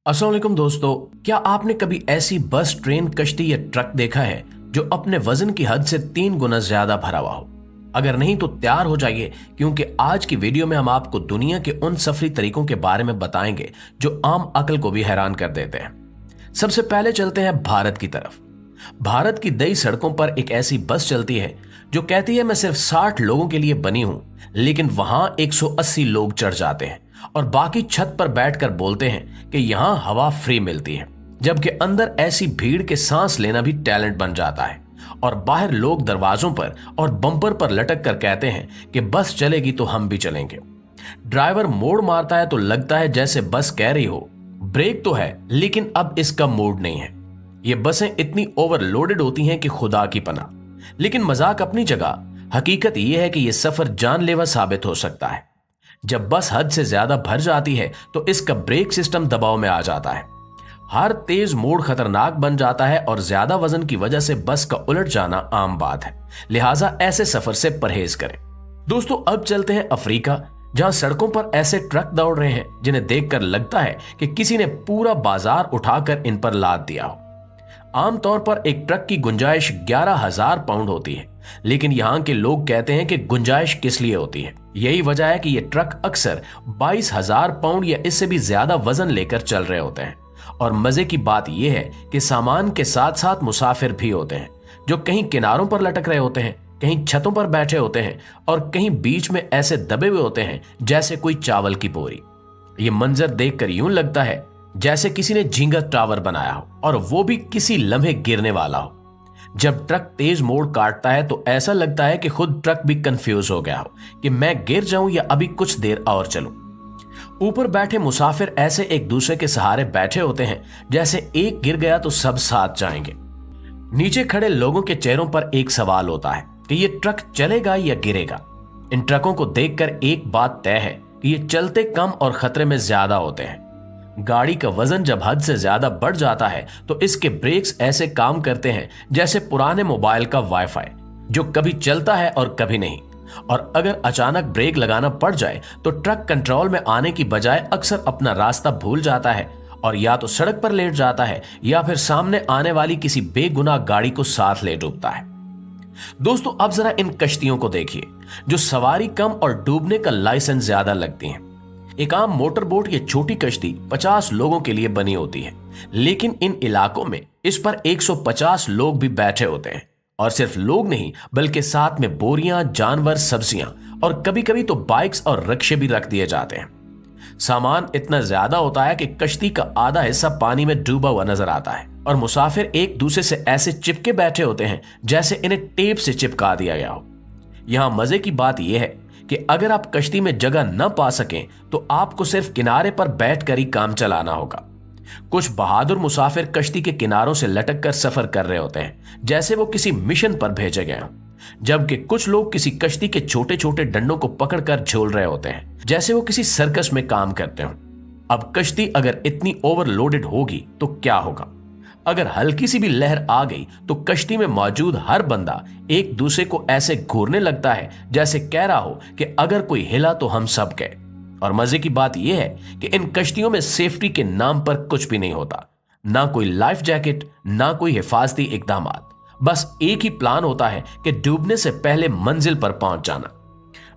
अस्सलाम वालेकुम दोस्तों, क्या आपने कभी ऐसी बस, ट्रेन, कश्ती या ट्रक देखा है जो अपने वजन की हद से 3 गुना ज्यादा भरा हुआ हो? अगर नहीं तो तैयार हो जाइए, क्योंकि आज की वीडियो में हम आपको दुनिया के उन सफरी तरीकों के बारे में बताएंगे जो आम अकल को भी हैरान कर देते हैं। सबसे पहले चलते हैं भारत की तरफ। भारत की नई सड़कों पर एक ऐसी बस चलती है जो कहती है मैं सिर्फ 60 लोगों के लिए बनी हूं, लेकिन वहां 180 लोग चढ़ जाते हैं और बाकी छत पर बैठकर बोलते हैं कि यहां हवा फ्री मिलती है, जबकि अंदर ऐसी भीड़ के सांस लेना भी टैलेंट बन जाता है। और बाहर लोग दरवाजों पर और बम्पर पर लटक कर कहते हैं कि बस चलेगी तो हम भी चलेंगे। ड्राइवर मोड़ मारता है तो लगता है जैसे बस कह रही हो ब्रेक तो है, लेकिन अब इसका मूड नहीं है। ये बसें इतनी ओवरलोडेड होती हैं कि खुदा की पनाह। लेकिन मजाक अपनी जगह, हकीकत यह है कि यह सफर जानलेवा साबित हो सकता है। जब बस हद से ज्यादा भर जाती है तो इसका ब्रेक सिस्टम दबाव में आ जाता है। हर तेज मोड़ खतरनाक बन जाता है और ज्यादा वजन की वजह से बस का उलट जाना आम बात है। लिहाजा ऐसे सफर से परहेज करें। दोस्तों, अब चलते हैं अफ्रीका, जहां सड़कों पर ऐसे ट्रक दौड़ रहे हैं जिन्हें देखकर लगता है कि किसी ने पूरा बाजार उठाकर इन पर लाद दिया हो। आमतौर पर एक ट्रक की गुंजाइश 11,000 पाउंड होती है, लेकिन यहां के लोग कहते हैं कि गुंजाइश किस लिए होती है। यही वजह है कि ये ट्रक अक्सर 22,000 पाउंड या इससे भी ज्यादा वजन लेकर चल रहे होते हैं। और मजे की बात यह है कि सामान के साथ साथ मुसाफिर भी होते हैं, जो कहीं किनारों पर लटक रहे होते हैं, कहीं छतों पर बैठे होते हैं और कहीं बीच में ऐसे दबे हुए होते हैं जैसे कोई चावल की बोरी। ये मंजर देखकर यूं लगता है जैसे किसी ने झींगा टावर बनाया हो, और वो भी किसी लम्हे गिरने वाला हो। जब ट्रक तेज मोड़ काटता है तो ऐसा लगता है कि खुद ट्रक भी कंफ्यूज हो गया हो कि मैं गिर जाऊं या अभी कुछ देर और चलूं। ऊपर बैठे मुसाफिर ऐसे एक दूसरे के सहारे बैठे होते हैं जैसे एक गिर गया तो सब साथ जाएंगे। नीचे खड़े लोगों के चेहरों पर एक सवाल होता है कि ये ट्रक चलेगा या गिरेगा। इन ट्रकों को देखकर एक बात तय है कि ये चलते कम और खतरे में ज्यादा होते हैं। गाड़ी का वजन जब हद से ज्यादा बढ़ जाता है तो इसके ब्रेक्स ऐसे काम करते हैं जैसे पुराने मोबाइल का वाईफाई, जो कभी चलता है और कभी नहीं। और अगर अचानक ब्रेक लगाना पड़ जाए तो ट्रक कंट्रोल में आने की बजाय अक्सर अपना रास्ता भूल जाता है और या तो सड़क पर लेट जाता है या फिर सामने आने वाली किसी बेगुनाह गाड़ी को साथ ले डूबता है। दोस्तों, अब जरा इन कश्तियों को देखिए जो सवारी कम और डूबने का लाइसेंस ज्यादा लगती हैं। एक आम मोटर बोट या छोटी कश्ती 50 लोगों के लिए बनी होती है, लेकिन इन इलाकों में इस पर 150 लोग भी बैठे होते हैं। और सिर्फ लोग नहीं, बल्कि साथ में बोरियां, जानवर, सब्जियां और कभी कभी तो बाइक्स और रिक्शे भी रख दिए जाते हैं। सामान इतना ज्यादा होता है कि कश्ती का आधा हिस्सा पानी में डूबा हुआ नजर आता है और मुसाफिर एक दूसरे से ऐसे चिपके बैठे होते हैं जैसे इन्हें टेप से चिपका दिया गया हो। यहां मजे की बात यह है कि अगर आप कश्ती में जगह न पा सकें तो आपको सिर्फ किनारे पर बैठकर ही काम चलाना होगा। कुछ बहादुर मुसाफिर कश्ती के किनारों से लटक कर सफर कर रहे होते हैं जैसे वो किसी मिशन पर भेजे गए हों, जबकि कुछ लोग किसी कश्ती के छोटे छोटे डंडों को पकड़कर झोल रहे होते हैं जैसे वो किसी सर्कस में काम करते हों। अब कश्ती अगर इतनी ओवरलोडेड होगी तो क्या होगा? अगर हल्की सी भी लहर आ गई तो कश्ती में मौजूद हर बंदा एक दूसरे को ऐसे घूरने लगता है जैसे कह रहा हो कि अगर कोई हिला तो हम सब गए। और मजे की बात यह है कि इन कश्तियों में सेफ्टी के नाम पर कुछ भी नहीं होता, ना कोई लाइफ जैकेट, ना कोई हिफाजती इकदाम। बस एक ही प्लान होता है कि डूबने से पहले मंजिल पर पहुंच जाना।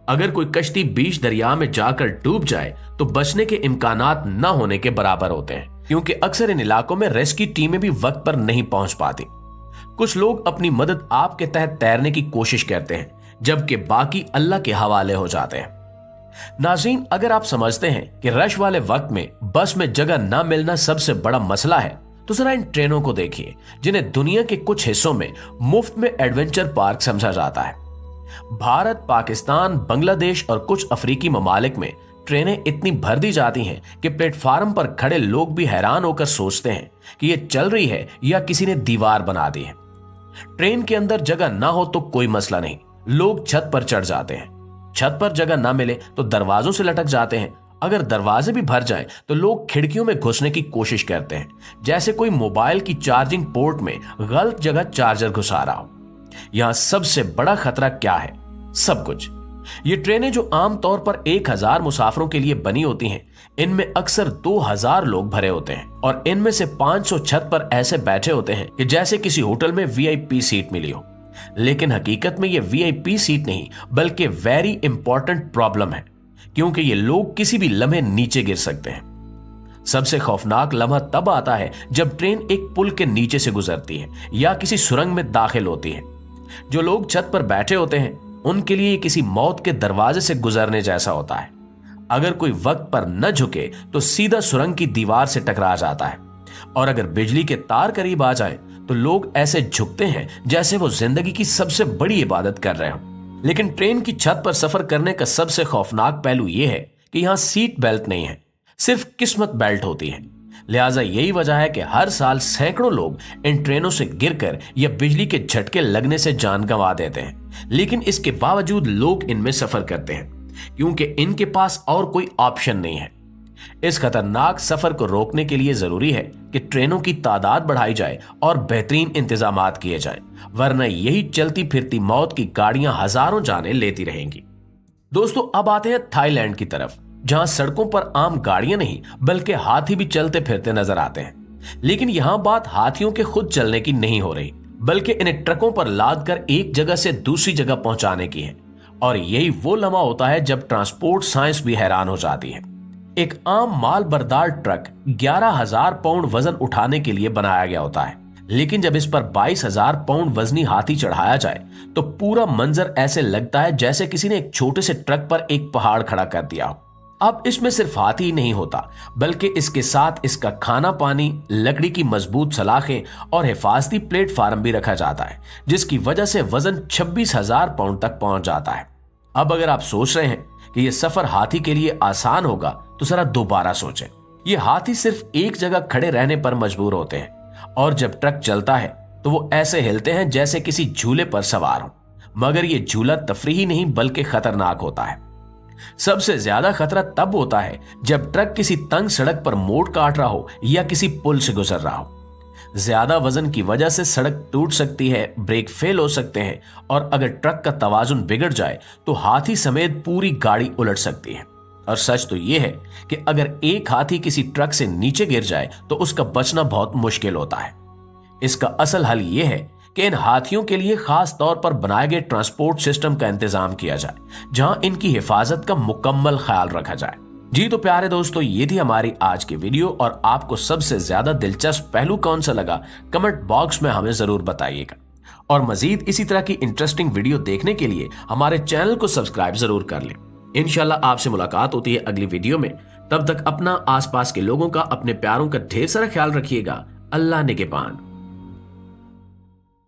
अगर कोई कश्ती बीच दरिया में जाकर डूब जाए तो बचने के इम्कानात न होने के बराबर होते हैं, क्योंकि अक्सर इन इलाकों में रेस्क्यू टीमें भी वक्त पर नहीं पहुंच पाती। कुछ लोग अपनी मदद आपके तहत तैरने की कोशिश करते हैं, जबकि बाकी अल्लाह के हवाले हो जाते हैं। नाज़रीन, अगर आप समझते हैं कि रश वाले वक्त में बस में जगह न मिलना सबसे बड़ा मसला है, तो जरा इन ट्रेनों को देखिए जिन्हें दुनिया के कुछ हिस्सों में मुफ्त में एडवेंचर पार्क समझा जाता है। भारत, पाकिस्तान, बांग्लादेश और कुछ अफ्रीकी ममालिक में ट्रेनें इतनी भर दी जाती हैं कि प्लेटफार्म पर खड़े लोग भी हैरान होकर सोचते हैं कि ये चल रही है या किसी ने दीवार बना दी है। ट्रेन के अंदर जगह ना हो तो कोई मसला नहीं, लोग छत पर चढ़ जाते हैं। छत पर जगह ना मिले तो दरवाजों से लटक जाते हैं। अगर दरवाजे भी भर जाएं तो लोग खिड़कियों में घुसने की कोशिश करते हैं जैसे कोई मोबाइल की चार्जिंग पोर्ट में गलत जगह चार्जर घुसा रहा हो। यहां सबसे बड़ा खतरा क्या है? सब कुछ। ये ट्रेनें जो आमतौर पर 1,000 मुसाफिरों के लिए बनी होती हैं, इनमें अक्सर 2000 लोग भरे होते हैं और इनमें से 500 छत पर ऐसे बैठे होते हैं कि जैसे किसी होटल में वीआईपी सीट मिली हो। लेकिन हकीकत में ये वीआईपी सीट नहीं बल्कि वेरी इंपॉर्टेंट प्रॉब्लम है, क्योंकि ये लोग किसी भी लम्हे नीचे गिर सकते हैं। सबसे खौफनाक लम्हा तब आता है जब ट्रेन एक पुल के नीचे से गुजरती है या किसी सुरंग में दाखिल होती है। जो लोग छत पर बैठे होते हैं उनके लिए किसी मौत के दरवाजे से गुजरने जैसा होता है। अगर कोई वक्त पर न झुके तो सीधा सुरंग की दीवार से टकरा जाता है, और अगर बिजली के तार करीब आ जाए तो लोग ऐसे झुकते हैं जैसे वो जिंदगी की सबसे बड़ी इबादत कर रहे हो। लेकिन ट्रेन की छत पर सफर करने का सबसे खौफनाक पहलू यह है कि यहां सीट बेल्ट नहीं है, सिर्फ किस्मत बेल्ट होती है। लिहाजा यही वजह है कि हर साल सैकड़ों लोग इन ट्रेनों से गिरकर या बिजली के झटके लगने से जान गंवा देते हैं। लेकिन इसके बावजूद लोग इनमें सफर करते हैं क्योंकि इनके पास और कोई ऑप्शन नहीं है। इस खतरनाक सफर को रोकने के लिए जरूरी है कि ट्रेनों की तादाद बढ़ाई जाए और बेहतरीन इंतजामात किए जाए, वरना यही चलती फिरती मौत की गाड़ियां हजारों जानें लेती रहेंगी। दोस्तों, अब आते हैं थाईलैंड की तरफ, जहां सड़कों पर आम गाड़ियां नहीं बल्कि हाथी भी चलते फिरते नजर आते हैं। लेकिन यहां बात हाथियों के खुद चलने की नहीं हो रही, बल्कि इन्हें ट्रकों पर लाद कर एक जगह से दूसरी जगह पहुंचाने की है। और यही वो लम्हा होता है जब ट्रांसपोर्ट साइंस भी हैरान हो जाती है। एक आम माल बरदार ट्रक 11,000 पाउंड वजन उठाने के लिए बनाया गया होता है, लेकिन जब इस पर 22,000 पाउंड वजनी हाथी चढ़ाया जाए तो पूरा मंजर ऐसे लगता है जैसे किसी ने एक छोटे से ट्रक पर एक पहाड़ खड़ा कर दिया हो। अब इसमें सिर्फ हाथी ही नहीं होता, बल्कि इसके साथ इसका खाना पानी, लकड़ी की मजबूत सलाखें और हिफाजती प्लेटफार्म भी रखा जाता है, जिसकी वजह से वजन 26,000 पाउंड तक पहुंच जाता है। अब अगर आप सोच रहे हैं कि यह सफर हाथी के लिए आसान होगा तो जरा दोबारा सोचें। ये हाथी सिर्फ एक जगह खड़े रहने पर मजबूर होते हैं, और जब ट्रक चलता है तो वो ऐसे हिलते हैं जैसे किसी झूले पर सवार हो। मगर ये झूला तफरीही नहीं बल्कि खतरनाक होता है। सबसे ज्यादा खतरा तब होता है जब ट्रक किसी तंग सड़क पर मोड़ काट रहा हो या किसी पुल से गुजर रहा हो। ज्यादा वजन की वजह से सड़क टूट सकती है, ब्रेक फेल हो सकते हैं, और अगर ट्रक का तवाजुन बिगड़ जाए तो हाथी समेत पूरी गाड़ी उलट सकती है। और सच तो यह है कि अगर एक हाथी किसी ट्रक से नीचे गिर जाए तो उसका बचना बहुत मुश्किल होता है। इसका असल हल यह है कि इन हाथियों के लिए खास तौर पर बनाए गए ट्रांसपोर्ट सिस्टम का इंतजाम किया जाए, जहां इनकी हिफाजत का मुकम्मल ख्याल रखा जाए। जी तो प्यारे दोस्तों, ये थी हमारी आज की वीडियो, और आपको सबसे ज्यादा दिलचस्प पहलू कौन सा लगा कमेंट बॉक्स में हमें जरूर बताइएगा। और मजीद इसी तरह की इंटरेस्टिंग वीडियो देखने के लिए हमारे चैनल को सब्सक्राइब जरूर कर लें। इंशाल्लाह आपसे मुलाकात होती है अगली वीडियो में। तब तक अपना, आसपास के लोगों का, अपने प्यारों का ढेर सारा ख्याल रखिएगा। अल्लाह निगहबान।